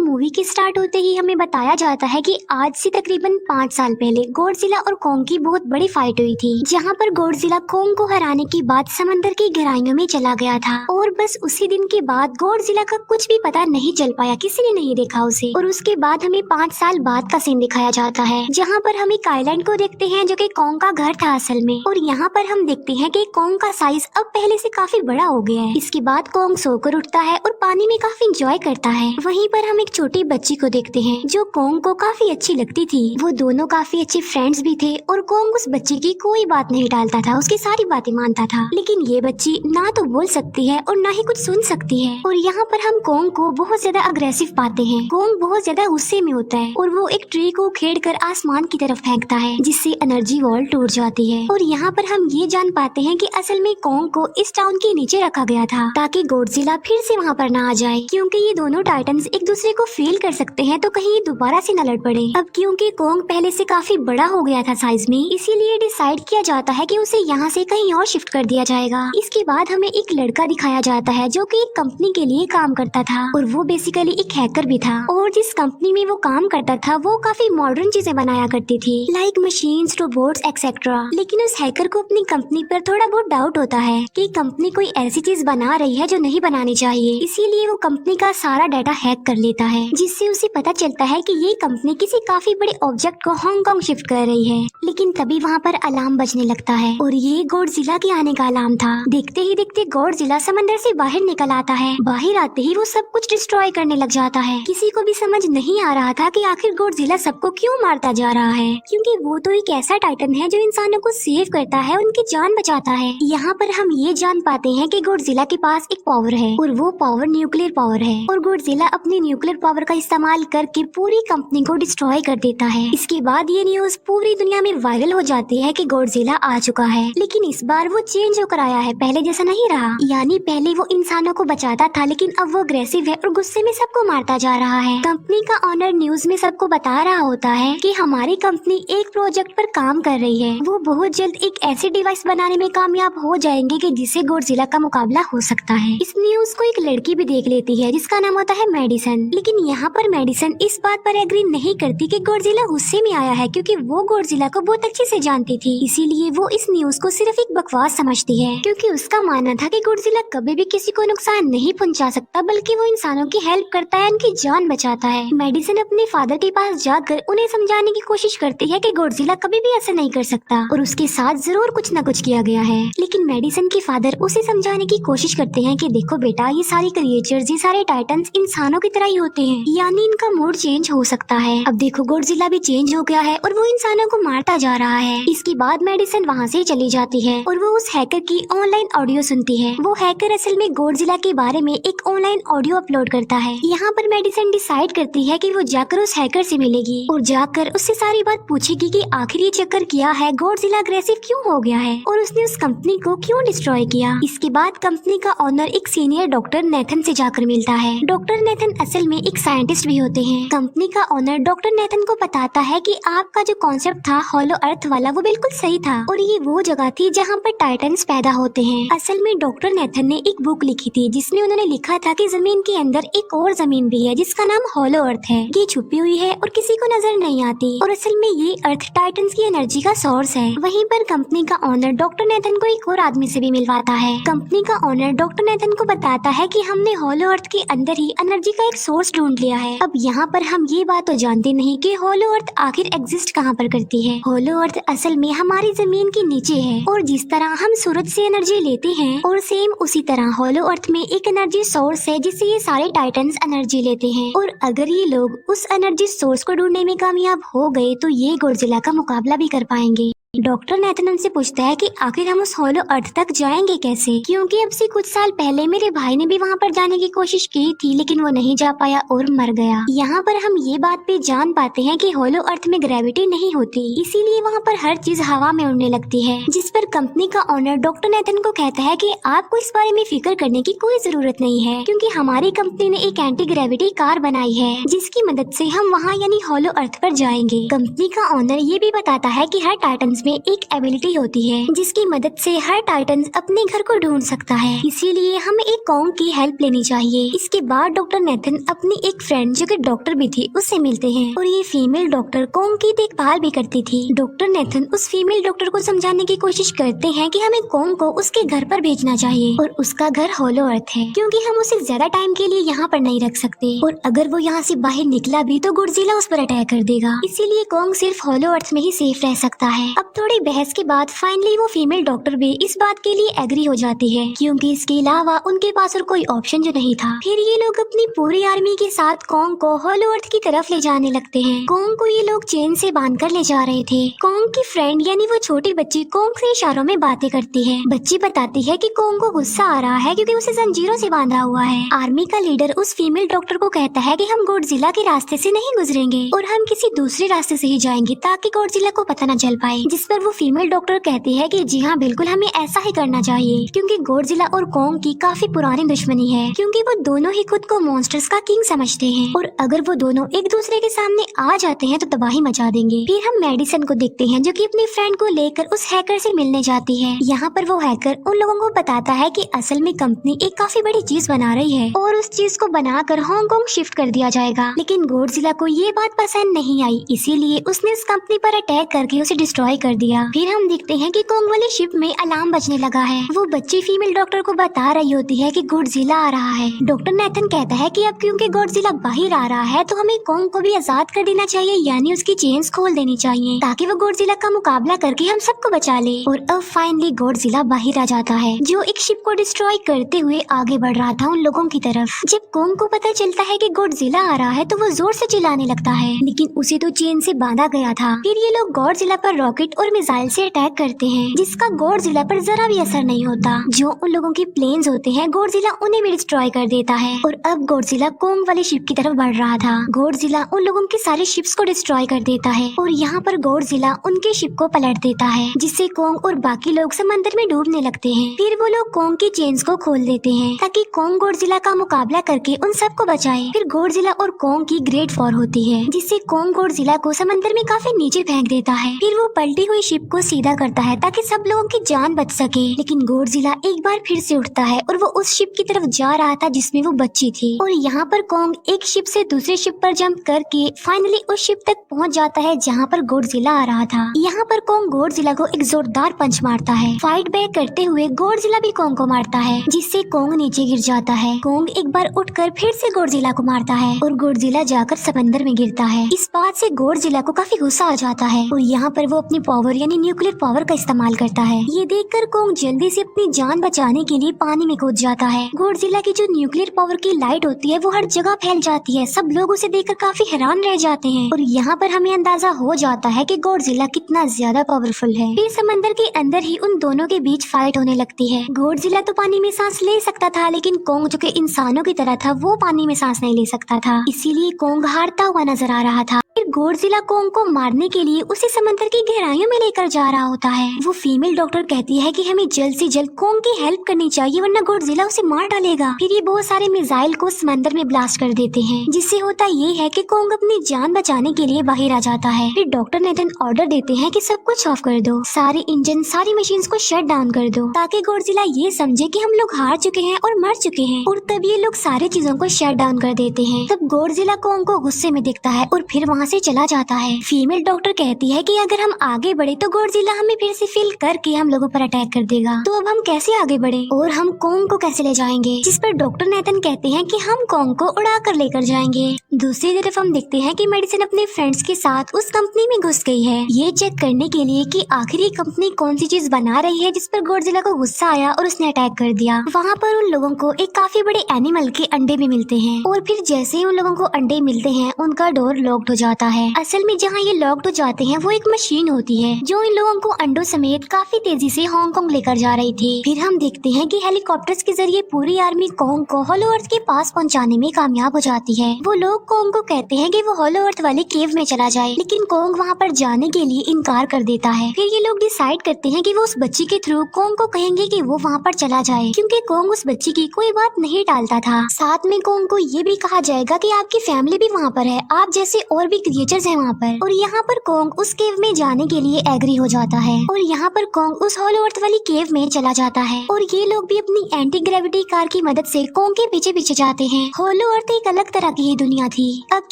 Movie के start होते ही हमें बताया जाता है कि आज से तकरीबन 5 साल पहले गॉडजिला और कोंग की बहुत बड़ी फाइट हुई थी, जहां पर गॉडजिला कोंग को हराने के बाद समंदर की गहराइयों में चला गया था और बस उसी दिन के बाद गॉडजिला का कुछ भी पता नहीं चल पाया, किसी ने नहीं देखा उसे। और उसके बाद हमें 5 साल बाद का सीन दिखाया जाता है, जहाँ पर हम एक आइलैंड को देखते हैं जो कि कोंग का घर था असल में। और यहाँ पर हम देखते हैं कि कोंग का साइज अब पहले से काफी बड़ा हो गया है। इसके बाद कोंग सोकर उठता है और पानी में काफी इंजॉय करता है। वहीं पर हम एक छोटी बच्ची को देखते हैं जो कोंग को काफी अच्छी लगती थी। वो दोनों काफी अच्छे फ्रेंड्स भी थे और कोंग उस बच्ची की कोई बात नहीं टालता था, उसकी सारी बातें मानता था। लेकिन ये बच्ची ना तो बोल सकती है और ना ही कुछ सुन सकती है। और यहाँ पर हम कोंग को बहुत ज्यादा अग्रेसिव पाते हैं। कोंग बहुत ज्यादा गुस्से में होता है और वो एक ट्री को उखेड़कर आसमान की तरफ फेंकता है, जिससे एनर्जी वॉल टूट जाती है। और यहाँ पर हम ये जान पाते हैं कि असल में कोंग को इस टाउन के नीचे रखा गया था ताकि गॉडजिला फिर से वहाँ पर ना आ जाए, क्योंकि ये दोनों टाइटन्स एक दूसरे को फील कर सकते हैं तो कहीं ये दोबारा से न लड़ पड़े। अब क्योंकि कोंग पहले से काफी बड़ा हो गया था साइज में, इसीलिए डिसाइड किया जाता है कि उसे यहाँ से कहीं और शिफ्ट कर दिया जाएगा। इसके बाद हमें एक लड़का दिखाया जाता है जो कि एक कंपनी के लिए काम करता था और वो बेसिकली एक हैकर भी था। और जिस कंपनी में वो काम करता था वो काफी मॉडर्न चीजें बनाया करती थी, लाइक मशीन्स, रोबोट्स एक्सेट्रा। लेकिन उस हैकर को अपनी कंपनी पर थोड़ा बहुत डाउट होता है कि कंपनी कोई ऐसी चीज बना रही है जो नहीं बनानी चाहिए, इसीलिए वो कंपनी का सारा डाटा हैक कर लेता है, जिससे उसे पता चलता है कि ये कंपनी किसी काफी बड़े ऑब्जेक्ट को हांगकांग शिफ्ट कर रही है। लेकिन तभी वहाँ पर अलार्म बजने लगता है और ये गॉडजिला के आने का अलार्म था। देखते ही देखते गॉडजिला समंदर से बाहर निकल आता है। बाहर आते ही वो सब कुछ डिस्ट्रॉय करने लग जाता है। किसी को भी समझ नहीं आ रहा था कि आखिर गॉडजिला सबको क्यों मारता जा रहा है, क्योंकि वो तो एक ऐसा टाइटन है जो इंसानों को सेव करता है, उनकी जान बचाता है। यहाँ पर हम ये जान पाते हैं कि गॉडजिला के पास एक पावर है और वो पावर न्यूक्लियर पावर है। और गॉडजिला अपनी न्यूक्लियर पावर का इस्तेमाल करके पूरी कंपनी को डिस्ट्रॉय कर देता है। इसके बाद ये न्यूज पूरी दुनिया में वायरल हो जाती है कि गॉडजिला आ चुका है, लेकिन इस बार वो चेंज होकर आया है, पहले जैसा नहीं रहा। यानी पहले वो इंसानों को बचाता था, लेकिन अब वो अग्रेसिव है और गुस्से में सबको मारता जा रहा है। कंपनी का ऑनर न्यूज में सबको बता रहा होता है कि हमारी कंपनी एक प्रोजेक्ट पर काम कर रही है, वो बहुत जल्द एक ऐसी डिवाइस बनाने में कामयाब हो जाएंगे कि जिससे गॉडजिला का मुकाबला हो सकता है। इस न्यूज को एक लड़की भी देख लेती है जिसका नाम होता है मेडिसन। लेकिन यहाँ पर मेडिसन इस बात पर एग्री नहीं करती कि गॉडजिला गुस्से में आया है, क्योंकि वो गॉडजिला को बहुत अच्छे से जानती थी। इसीलिए वो इस न्यूज को सिर्फ एक बकवास समझती है, क्योंकि उसका मानना था कि गॉडजिला कभी भी किसी को नुकसान नहीं पहुंचा सकता, बल्कि वो इंसानों की हेल्प करता है, उनकी जान बचाता है। मेडिसन अपने फादर के पास जाकर उन्हें समझाने की कोशिश करती है कि गॉडजिला कभी भी ऐसा नहीं कर सकता और उसके साथ जरूर कुछ न कुछ किया गया है। लेकिन मेडिसन के फादर उसे समझाने की कोशिश करते हैं कि देखो बेटा, ये सारे क्रिएचर्स, ये सारे टाइटन्स इंसानों की तरह ही होते हैं, यानी इनका मूड चेंज हो सकता है। अब देखो गॉडजिला भी चेंज हो गया है और वो इंसानों को मारता जा रहा है। इसके बाद मेडिसन वहाँ से चली जाती है और वो उस हैकर की ऑनलाइन ऑडियो सुनती है। वो हैकर असल में गॉडजिला के बारे में एक ऑनलाइन ऑडियो अपलोड करता है। यहाँ पर मेडिसन डिसाइड करती है कि वो जाकर उस हैकर से मिलेगी और जाकर उससे सारी बात पूछेगी कि आखिर ये चक्कर क्या है, गॉडजिला अग्रेसिव क्यों हो गया है और उसने उस कंपनी को क्यों डिस्ट्रॉय किया। इसके बाद कंपनी का ऑनर एक सीनियर डॉक्टर नेथन से जाकर मिलता है। डॉक्टर नेथन असल में एक साइंटिस्ट भी होते हैं। कंपनी का ऑनर डॉक्टर नेथन को बताता है कि आपका जो कॉन्सेप्ट था हॉलो अर्थ वाला, वो बिल्कुल सही था और ये वो जगह थी जहाँ पर टाइटन्स पैदा होते हैं। असल में डॉक्टर नेथन ने एक बुक लिखी थी जिसमें उन्होंने लिखा था कि जमीन के अंदर एक और जमीन भी है जिसका नाम हॉलो अर्थ है। ये छुपी हुई है और किसी को नजर नहीं आती और असल में ये अर्थ टाइटन्स की एनर्जी का सोर्स है। वहीं पर कंपनी का ऑनर डॉक्टर नेथन को एक और आदमी से भी मिलवाता है। कंपनी का ऑनर डॉक्टर नेथन को बताता है कि हमने हॉलो अर्थ के अंदर ही एनर्जी का एक सोर्स ढूंढ लिया है। अब यहाँ पर हम ये बात तो जानते नहीं कि हॉलो अर्थ आखिर एग्जिस्ट कहाँ पर करती है। हॉलो अर्थ असल में हमारी जमीन के नीचे है और जिस तरह हम सूरज से एनर्जी लेते हैं और सेम उसी तरह हॉलो अर्थ में एक एनर्जी सोर्स है जिससे ये सारे टाइटन्स एनर्जी लेते हैं। और अगर ये लोग उस एनर्जी सोर्स को ढूंढने में कामयाब हो गए तो ये गॉडजिला का मुकाबला भी कर पाएंगे। डॉक्टर नेथन उनसे पूछता है कि आखिर हम उस हॉलो अर्थ तक जाएंगे कैसे, क्योंकि अब से कुछ साल पहले मेरे भाई ने भी वहाँ पर जाने की कोशिश की थी, लेकिन वो नहीं जा पाया और मर गया। यहाँ पर हम ये बात भी जान पाते हैं कि हॉलो अर्थ में ग्रेविटी नहीं होती, इसीलिए वहाँ पर हर चीज हवा में उड़ने लगती है। जिस पर कंपनी का ऑनर डॉक्टर नेथन को कहता है कि आपको इस बारे में फिक्र करने की कोई जरूरत नहीं है, क्योंकि हमारी कंपनी ने एक एंटी ग्रेविटी कार बनाई है जिसकी मदद से हम वहाँ यानी हॉलो अर्थ पर जाएंगे। कंपनी का ऑनर ये भी बताता है कि हर टाइटन्स टाइटन्स में एक एबिलिटी होती है जिसकी मदद से हर टाइटन अपने घर को ढूंढ सकता है, इसीलिए हमें एक कॉन्ग की हेल्प लेनी चाहिए। इसके बाद डॉक्टर नेथन अपनी एक फ्रेंड जो कि डॉक्टर भी थी उससे मिलते हैं और ये फीमेल डॉक्टर कॉन्ग की देखभाल भी करती थी। डॉक्टर नेथन उस फीमेल डॉक्टर को समझाने की कोशिश करते हैं कि हमें कॉन्ग को उसके घर पर भेजना चाहिए और उसका घर होलो अर्थ है क्योंकि हम उसे ज्यादा टाइम के लिए यहाँ पर नहीं रख सकते और अगर वो यहाँ से बाहर निकला भी तो गॉडजिला उस पर अटैक कर देगा, इसीलिए कॉन्ग सिर्फ होलो अर्थ में ही सेफ रह सकता है। अब थोड़ी बहस के बाद फाइनली वो फीमेल डॉक्टर भी इस बात के लिए एग्री हो जाती है क्योंकि इसके अलावा उनके पास और कोई ऑप्शन जो नहीं था। फिर ये लोग अपनी पूरी आर्मी के साथ कॉन्ग को होलो अर्थ की तरफ ले जाने लगते हैं। कॉन्ग को ये लोग चेन से बांधकर ले जा रहे थे। कॉन्ग की फ्रेंड यानी वो छोटी बच्ची कॉन्ग से इशारों में बातें करती है। बच्ची बताती है कि कॉन्ग को गुस्सा आ रहा है क्योंकि उसे जंजीरों से बांधा हुआ है। आर्मी का लीडर उस फीमेल डॉक्टर को कहता है कि हम गॉडजिला के रास्ते से नहीं गुजरेंगे और हम किसी दूसरे रास्ते से ही जाएंगे ताकि गॉडजिला को पता न चल पाए, जिस पर वो फीमेल डॉक्टर कहती है कि जी हाँ बिल्कुल हमें ऐसा ही करना चाहिए क्योंकि गॉडजिला और कॉन्ग की काफी पुरानी दुश्मनी है क्योंकि वो दोनों ही खुद को मॉन्स्टर्स का किंग समझते हैं और अगर वो दोनों एक दूसरे के सामने आ जाते हैं तो तबाही मचा देंगे। फिर हम मेडिसन को देखते हैं जो कि अपनी फ्रेंड को लेकर उस हैकर से मिलने जाती है। यहाँ पर वो हैकर उन लोगों को बताता है कि असल में कंपनी एक काफी बड़ी चीज बना रही है और उस चीज को बनाकर हांगकांग शिफ्ट कर दिया जाएगा, लेकिन गॉडजिला को ये बात पसंद नहीं आई, इसीलिए उसने उस कंपनी पर अटैक करके उसे डिस्ट्रॉय कर दिया। फिर हम देखते हैं कि कॉन्ग वाली शिप में अलार्म बजने लगा है। वो बच्ची फीमेल डॉक्टर को बता रही होती है कि गॉडजिला आ रहा है। डॉक्टर नेथन कहता है कि अब क्योंकि गॉडजिला बाहर आ रहा है तो हमें कॉन्ग को भी आजाद कर देना चाहिए, यानी उसकी चेन्स खोल देनी चाहिए ताकि वो गॉडजिला का मुकाबला करके हम सबको बचा ले। और अब फाइनली गॉडजिला बाहर आ जाता है जो एक शिप को डिस्ट्रॉय करते हुए आगे बढ़ रहा था उन लोगों की तरफ। जब कॉन्ग को पता चलता है कि गॉडजिला आ रहा है तो वो जोर से चिल्लाने लगता है, लेकिन उसे तो चेन से बांधा गया था। फिर ये लोग गॉडजिला पर रॉकेट और मिसाइल से अटैक करते हैं जिसका गॉडजिला पर जरा भी असर नहीं होता। जो उन लोगों के प्लेन्स होते हैं गॉडजिला उन्हें भी डिस्ट्रॉय कर देता है और अब गॉडजिला कॉन्ग वाली शिप की तरफ बढ़ रहा था। गॉडजिला उन लोगों के सारे शिप्स को डिस्ट्रॉय कर देता है और यहाँ पर गॉडजिला उनके शिप को पलट देता है जिससे कॉन्ग और बाकी लोग समंदर में डूबने लगते हैं। फिर वो लोग कॉन्ग की चेन्स को खोल देते हैं ताकि कॉन्ग गॉडजिला का मुकाबला करके उन सबको बचाए। फिर गॉडजिला और कॉन्ग की ग्रेट वॉर होती है जिससे कॉन्ग गॉडजिला को समंदर में काफी नीचे फेंक देता है। फिर वो पलटी हुई शिप को सीधा करता है ताकि सब लोगों की जान बच सके, लेकिन गॉडजिला एक बार फिर से उठता है और वो उस शिप की तरफ जा रहा था जिसमें वो बच्ची थी। और यहाँ पर कॉन्ग एक शिप से दूसरे शिप पर जंप करके फाइनली उस शिप तक पहुँच जाता है जहाँ पर गॉडजिला आ रहा था। यहाँ पर कॉन्ग गॉडजिला को एक जोरदार पंच मारता है। फाइट बैक करते हुए गॉडजिला भी कॉन्ग को मारता है जिससे कॉन्ग नीचे गिर जाता है। कॉन्ग एक बार उठकर फिर से गॉडजिला को मारता है और गॉडजिला जाकर समंदर में गिरता है। इस बात से गॉडजिला को काफी गुस्सा आ जाता है और यहाँ पर वो अपनी पावर यानी न्यूक्लियर पावर का इस्तेमाल करता है। ये देखकर कॉन्ग जल्दी से अपनी जान बचाने के लिए पानी में कूद जाता है। गॉडजिला की जो न्यूक्लियर पावर की लाइट होती है वो हर जगह फैल जाती है। सब लोग उसे देखकर काफी हैरान रह जाते हैं और यहाँ पर हमें अंदाजा हो जाता है कि गॉडजिला कितना ज्यादा पावरफुल है। फिर समंदर के अंदर ही उन दोनों के बीच फाइट होने लगती है। गॉडजिला तो पानी में सांस ले सकता था, लेकिन कॉन्ग जो कि इंसानों की तरह था वो पानी में सांस नहीं ले सकता था, इसीलिए कॉन्ग हारता हुआ नजर आ रहा था। फिर गॉडजिला कॉन्ग को मारने के लिए उसे समंदर की गहराइयों में लेकर जा रहा होता है। वो फीमेल डॉक्टर कहती है कि हमें जल्द से जल्द कॉन्ग की हेल्प करनी चाहिए वरना गॉडजिला उसे मार डालेगा। फिर ये बहुत सारे मिसाइल को समंदर में ब्लास्ट कर देते हैं जिससे होता ये है कि कॉन्ग अपनी जान बचाने के लिए बाहर आ जाता है। फिर डॉक्टर नेथन ऑर्डर देते हैं कि सब कुछ ऑफ कर दो, सारे इंजन सारी मशीन्स को शट डाउन कर दो ताकि गॉडजिला ये समझे कि हम लोग हार चुके हैं और मर चुके हैं। और तब ये लोग सारी चीजों को शट डाउन कर देते हैं। तब गॉडजिला कॉन्ग को गुस्से में देखता है और फिर वहाँ से चला जाता है। फीमेल डॉक्टर कहती है कि अगर हम आगे बढ़े तो गॉडजिला हमें फिर से फील करके हम लोगों पर अटैक कर देगा, तो अब हम कैसे आगे बढ़े और हम कॉन्ग को कैसे ले जाएंगे। जिस पर डॉक्टर नेथन कहते हैं कि हम कॉन्ग को उड़ा कर लेकर जाएंगे। दूसरी तरफ हम देखते हैं कि मेडिसन अपने फ्रेंड्स के साथ उस कंपनी में घुस गई है ये चेक करने के लिए कि आखिर ये कंपनी कौन सी चीज बना रही है जिस पर गॉडजिला को गुस्सा आया और उसने अटैक कर दिया। वहाँ पर उन लोगों को एक काफी बड़े एनिमल के अंडे भी मिलते हैं और फिर जैसे ही उन लोगों को अंडे मिलते हैं उनका डोर लॉक्ड हो जाता है। असल में जहाँ ये लॉक्ड हो जाते हैं वो एक मशीन होती है जो इन लोगों को अंडों समेत काफी तेजी से हांगकांग लेकर जा रही थी। फिर हम देखते हैं कि हेलीकॉप्टर्स के जरिए पूरी आर्मी कॉन्ग को होलो अर्थ के पास पहुंचाने में कामयाब हो जाती है। वो लोग कॉन्ग को कहते हैं कि वो होलो अर्थ वाले केव में चला जाए, लेकिन कॉन्ग वहाँ पर जाने के लिए इनकार कर देता है। फिर ये लोग डिसाइड करते हैं कि वो उस बच्ची के थ्रू कॉन्ग को कहेंगे कि वो वहाँ पर चला जाए, क्योंकि कॉन्ग उस बच्ची की कोई बात नहीं टालता था। साथ में कॉन्ग को ये भी कहा जाएगा कि आपकी फैमिली भी वहाँ पर है, आप जैसे और भी क्रिएचर्स हैं वहाँ पर। और यहाँ पर कोंग उस केव में जाने के लिए एग्री हो जाता है और यहाँ पर कोंग उस होलो अर्थ वाली केव में चला जाता है और ये लोग भी अपनी एंटी ग्रेविटी कार की मदद से कोंग के पीछे पीछे जाते हैं। होलो अर्थ एक अलग तरह की ही दुनिया थी। अब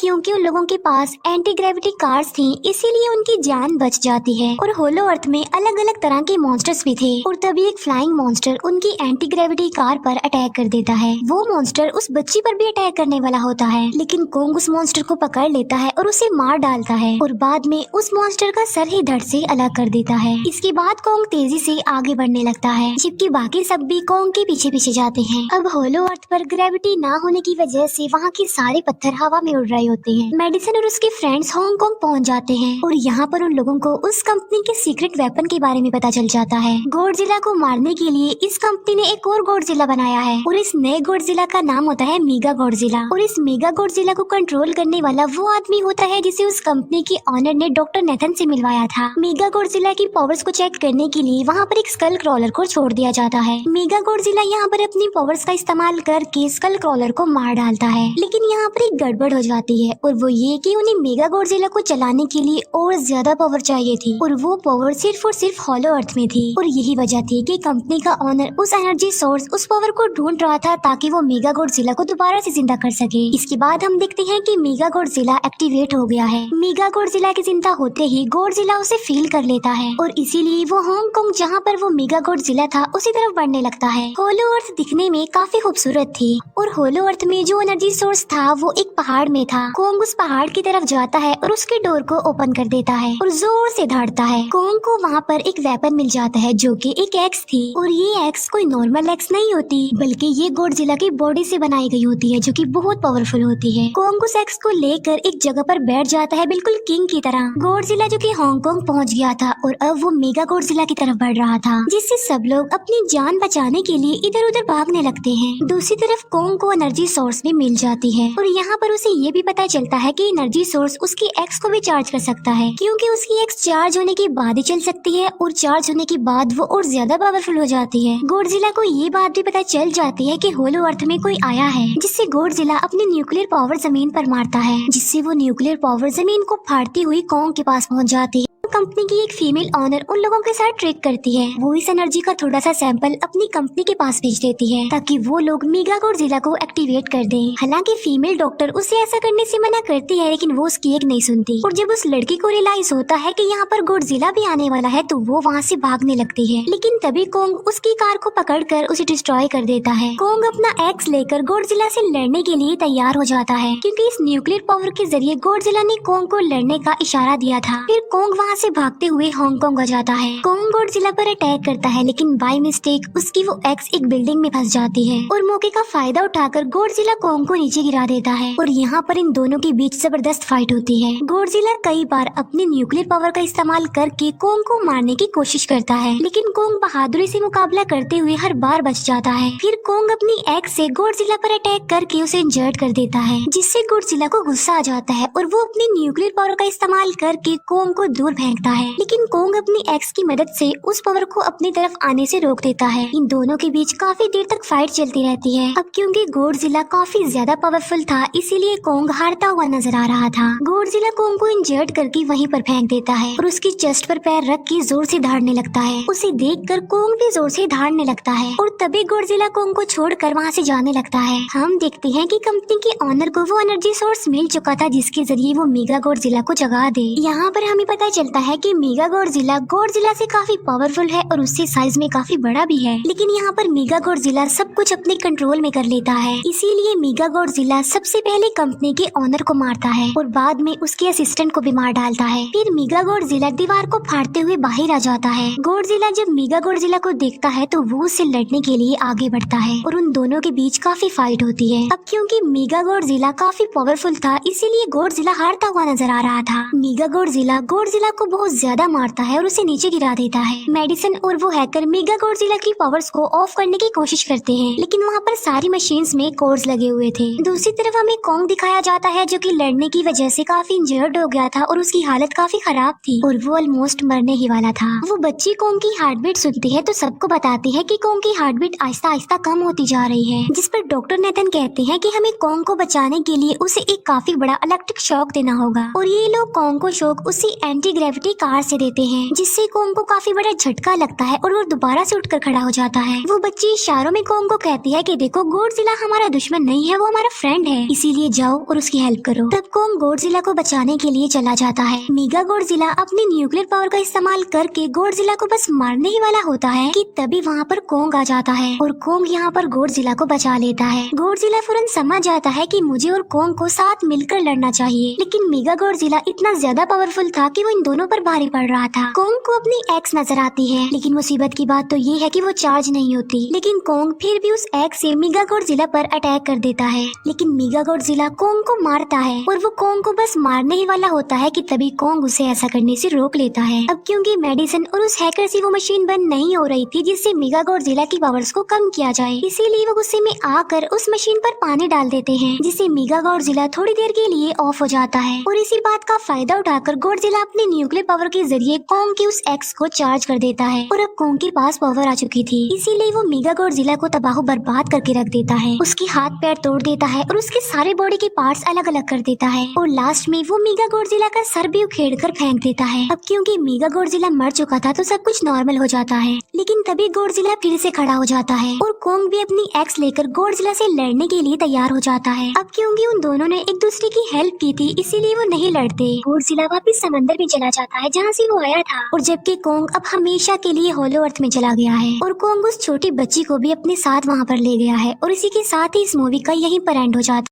क्योंकि उन लोगों के पास एंटी ग्रेविटी कार्स थी, इसीलिए उनकी जान बच जाती है। और होलो अर्थ में अलग अलग तरह के मॉन्स्टर्स भी थे और तभी एक फ्लाइंग मॉन्स्टर उनकी एंटी ग्रेविटी कार पर अटैक कर देता है। वो मॉन्स्टर उस बच्ची पर भी अटैक करने वाला होता है, लेकिन कोंग उस मॉन्स्टर को पकड़ लेता है और उसे मार डालता है और बाद में उस मॉन्स्टर का सर ही धड़ से अलग कर देता है। इसके बाद कोंग तेजी से आगे बढ़ने लगता है, जबकि बाकी सब भी कोंग के पीछे पीछे जाते हैं। अब होलो अर्थ पर ग्रेविटी ना होने की वजह से वहाँ के सारे पत्थर हवा में उड़ रहे होते हैं। मेडिसन और उसके फ्रेंड्स हांगकांग पहुँच जाते हैं और यहाँ पर उन लोगों को उस कंपनी के सीक्रेट वेपन के बारे में पता चल जाता है। गॉडजिला को मारने के लिए इस कंपनी ने एक और गॉडजिला बनाया है और इस नए गॉडजिला का नाम होता है मेगा गॉडजिला। और इस मेगा गॉडजिला को कंट्रोल करने वाला वो आदमी होता है जिसे उस कंपनी के ऑनर ने डॉक्टर नेथन से मिलवाया था। मेगा गॉडजिला की पावर्स को चेक करने के लिए वहाँ पर एक स्कल क्रॉलर को छोड़ दिया जाता है। मेगा गॉडजिला यहाँ पर अपनी पावर्स का इस्तेमाल करके स्कल क्रॉलर को मार डालता है, लेकिन यहाँ पर एक गड़बड़ हो जाती है और वो ये कि उन्हें मेगा गॉडजिला को चलाने के लिए और ज्यादा पावर चाहिए थी और वो पावर सिर्फ और सिर्फ होलो अर्थ में थी। और यही वजह थी कि कंपनी का ऑनर उस एनर्जी सोर्स उस पावर को ढूंढ रहा था ताकि वो मेगा गॉडजिला को दोबारा से जिंदा कर सके। इसके बाद हम देखते हैं कि मेगा गॉडजिला एक्टिवेट हो गया है। मेगा गॉडजिला के जिंदा होते ही गॉडजिला उसे फील कर लेता है और इसीलिए वो हांगकांग जहाँ पर वो मेगा गॉडजिला था उसी तरफ बढ़ने लगता है। होलो अर्थ दिखने में काफी खूबसूरत थी और होलो अर्थ में जो एनर्जी सोर्स था वो एक पहाड़ में था। कोंग उस पहाड़ की तरफ जाता है और उसके डोर को ओपन कर देता है और जोर से दौड़ता है। कोंग को वहाँ पर एक वेपन मिल जाता है जो कि एक एक्स थी और ये एक्स कोई नॉर्मल एक्स नहीं होती, बल्कि ये गॉडजिला की बॉडी से बनाई गई होती है जो कि बहुत पावरफुल होती है। कोंग उस एक्स को लेकर एक जगह पर बैठ जाता है बिल्कुल किंग की तरह। गॉडजिला जो कि हांगकांग पहुंच गया था और अब वो मेगा गॉडजिला की तरफ बढ़ रहा था, जिससे सब लोग अपनी जान बचाने के लिए इधर उधर भागने लगते हैं। दूसरी तरफ कोंग को एनर्जी सोर्स भी मिल जाती है और यहाँ पर उसे ये भी पता चलता है कि एनर्जी सोर्स उसकी एक्स को भी चार्ज कर सकता है, क्योंकि उसकी एक्स चार्ज होने के बाद ही चल सकती है और चार्ज होने के बाद वो और ज्यादा पावरफुल हो जाती है। गॉडजिला को ये बात भी पता चल जाती है कि होलो अर्थ में कोई आया है, जिससे गॉडजिला अपनी न्यूक्लियर पावर जमीन पर मारता है, जिससे वो न्यूक्लियर पावर जमीन को फाड़ती हुई कोंग के पास पहुँच जाती है। कंपनी की एक फीमेल ऑनर उन लोगों के साथ ट्रेक करती है। वो इस एनर्जी का थोड़ा सा सैंपल अपनी कंपनी के पास भेज देती है ताकि वो लोग मेगा गॉडजिला को एक्टिवेट कर दें। हालांकि फीमेल डॉक्टर उसे ऐसा करने से मना करती है, लेकिन वो उसकी एक नहीं सुनती और जब उस लड़की को रियलाइज होता है कि यहाँ पर गॉडजिला भी आने वाला है तो वो वहाँ से भागने लगती है। लेकिन तभी कोंग उसकी कार को पकड़कर उसे डिस्ट्रॉय कर देता है। कोंग अपना एक्स लेकर गॉडजिला से लड़ने के लिए तैयार हो जाता है, क्योंकि इस न्यूक्लियर पावर के जरिए गॉडजिला ने कोंग को लड़ने का इशारा दिया था। फिर कोंग वहाँ से भागते हुए हांगकांग आ जाता है। कोंग गॉडजिला पर अटैक करता है, लेकिन बाय मिस्टेक उसकी वो एक्स एक बिल्डिंग में फंस जाती है और मौके का फायदा उठाकर गॉडजिला कोंग को नीचे गिरा देता है और यहाँ पर इन दोनों के बीच जबरदस्त फाइट होती है। गॉडजिला कई बार अपनी न्यूक्लियर पावर का इस्तेमाल करके कोंग को मारने की कोशिश करता है, लेकिन कोंग बहादुरी से मुकाबला करते हुए हर बार बच जाता है। फिर कोंग अपनी एक्स से गॉडजिला पर अटैक करके उसे इंजर्ड कर देता है, जिससे गॉडजिला को गुस्सा आ जाता है और वो अपनी न्यूक्लियर पावर का इस्तेमाल करके कोंग को दूर फेंकता है, लेकिन कोंग अपनी एक्स की मदद से उस पावर को अपनी तरफ आने से रोक देता है। इन दोनों के बीच काफी देर तक फाइट चलती रहती है। अब क्योंकि गॉडजिला काफी ज्यादा पावरफुल था, इसीलिए कोंग हारता हुआ नजर आ रहा था। गॉडजिला कोंग को इंजर्ड करके वहीं पर फेंक देता है और उसकी चेस्ट पर पैर रख के जोर से दहाड़ने लगता है। उसे देखकर कोंग भी जोर से दहाड़ने लगता है और तभी गॉडजिला कोंग को छोड़कर वहाँ से जाने लगता है। हम देखते हैं कि कंपनी के ऑनर को वो एनर्जी सोर्स मिल चुका था जिसके जरिए वो मेगा गॉडजिला को जगा दे। यहाँ पर हमें पता चलता है कि मेगा गॉडजिला से काफी पावरफुल है और उससे साइज में काफी बड़ा भी है, लेकिन यहाँ पर मेगा गॉडजिला सब कुछ अपने कंट्रोल में कर लेता है। इसीलिए मेगा गॉडजिला सबसे पहले कंपनी के ऑनर को मारता है और बाद में उसके असिस्टेंट को भी मार डालता है। फिर मेगा गॉडजिला दीवार को फाड़ते हुए बाहर आ जाता है। गॉडजिला जब मेगा गॉडजिला को देखता है तो वो उससे लड़ने के लिए आगे बढ़ता है और उन दोनों के बीच काफी फाइट होती है। अब क्योंकि मेगा गॉडजिला काफी पावरफुल था, इसीलिए गॉडजिला हारता हुआ नजर आ रहा था। मेगा गॉडजिला को बहुत ज्यादा मारता है और उसे नीचे गिरा देता है। मेडिसन और वो हैकर मेगा गॉडजिला की पावर्स को ऑफ करने की कोशिश करते हैं, लेकिन वहाँ पर सारी मशीन्स में कोड्स लगे हुए थे। दूसरी तरफ हमें कॉन्ग दिखाया जाता है जो कि लड़ने की वजह से काफी इंजर्ड हो गया था और उसकी हालत काफी खराब थी और वो ऑलमोस्ट मरने ही वाला था। वो बच्ची कॉन्ग की हार्ट बीट सुनती है तो सबको बताती है कि कॉन्ग की हार्ट बीट आहिस्ता आहिस्ता कम होती जा रही है, जिस पर डॉक्टर नेथन कहते हैं कि हमें कॉन्ग को बचाने के लिए उसे एक काफी बड़ा इलेक्ट्रिक शॉक देना होगा और ये लोग कॉन्ग को शॉक उसी एंटी ग्रेविटी कार से देते हैं, जिससे कॉन्ग को काफी बड़ा झटका लगता है और वो दोबारा से उठकर खड़ा हो जाता है। वो बच्ची इशारों में कॉन्ग को कहती है कि देखो गॉडजिला हमारा दुश्मन नहीं है, वो हमारा फ्रेंड है, इसीलिए जाओ और उसकी हेल्प करो। तब कॉन्ग गॉडजिला को बचाने के लिए चला जाता है। मेगा गॉडजिला अपनी न्यूक्लियर पावर का इस्तेमाल करके गॉडजिला को बस मारने ही वाला होता है कि तभी वहाँ पर कॉन्ग आ जाता है और कॉन्ग यहाँ पर गॉडजिला को बचा लेता है। गॉडजिला फौरन समझ जाता है कि मुझे और कॉन्ग को साथ मिलकर लड़ना चाहिए, लेकिन मेगा गॉडजिला इतना ज्यादा पावरफुल था कि वो इन दोनों पर भारी पड़ रहा था। कॉन्ग को अपनी एक्स नजर आती है, लेकिन मुसीबत की बात तो ये है कि वो चार्ज नहीं होती, लेकिन कॉन्ग फिर भी उस एक्स से मेगा गॉडजिला पर अटैक कर देता है। लेकिन मेगा गॉडजिला कॉन्ग को मारता है और वो कॉन्ग को बस मारने ही वाला होता है कि तभी कॉन्ग उसे ऐसा करने से रोक लेता है। अब क्योंकि मेडिसन और उस हैकर से वो मशीन बंद नहीं हो रही थी जिससे मेगा गॉडजिला की पावर्स को कम किया जाए, इसीलिए वो गुस्से में आकर उस मशीन पर पानी डाल देते हैं, जिससे मेगा गॉडजिला थोड़ी देर के लिए ऑफ हो जाता है और इसी बात का फायदा उठाकर गॉडजिला अपने न्यूक्लियर पावर के जरिए कॉन्ग की उस एक्स को चार्ज कर देता है और अब कॉन्ग के पास पावर आ चुकी थी, इसीलिए वो मेगा गॉडजिला को तबाह बर्बाद करके रख देता है। उसके हाथ पैर तोड़ देता है और उसके सारे बॉडी के पार्ट्स अलग अलग कर देता है और लास्ट में वो मेगा गॉडजिला का सर भी उखेड़ कर फेंक देता है। अब क्योंकि मेगा गॉडजिला मर चुका था तो सब कुछ नॉर्मल हो जाता है, लेकिन तभी गॉडजिला फिर से खड़ा हो जाता है और कॉन्ग भी अपनी एक्स लेकर गॉडजिला से लड़ने के लिए तैयार हो जाता है। अब क्योंकि उन दोनों ने एक दूसरे की हेल्प की थी, इसीलिए वो नहीं लड़ते। गॉडजिला वापस समंदर में चला जाता है जहाँ से वो आया था और जबकि कॉन्ग अब हमेशा के लिए होलो अर्थ में चला गया है और कॉन्ग उस छोटी बच्ची को भी अपने साथ वहाँ पर ले गया है और इसी के साथ ही इस मूवी का यहीं पर एंड हो जाता है।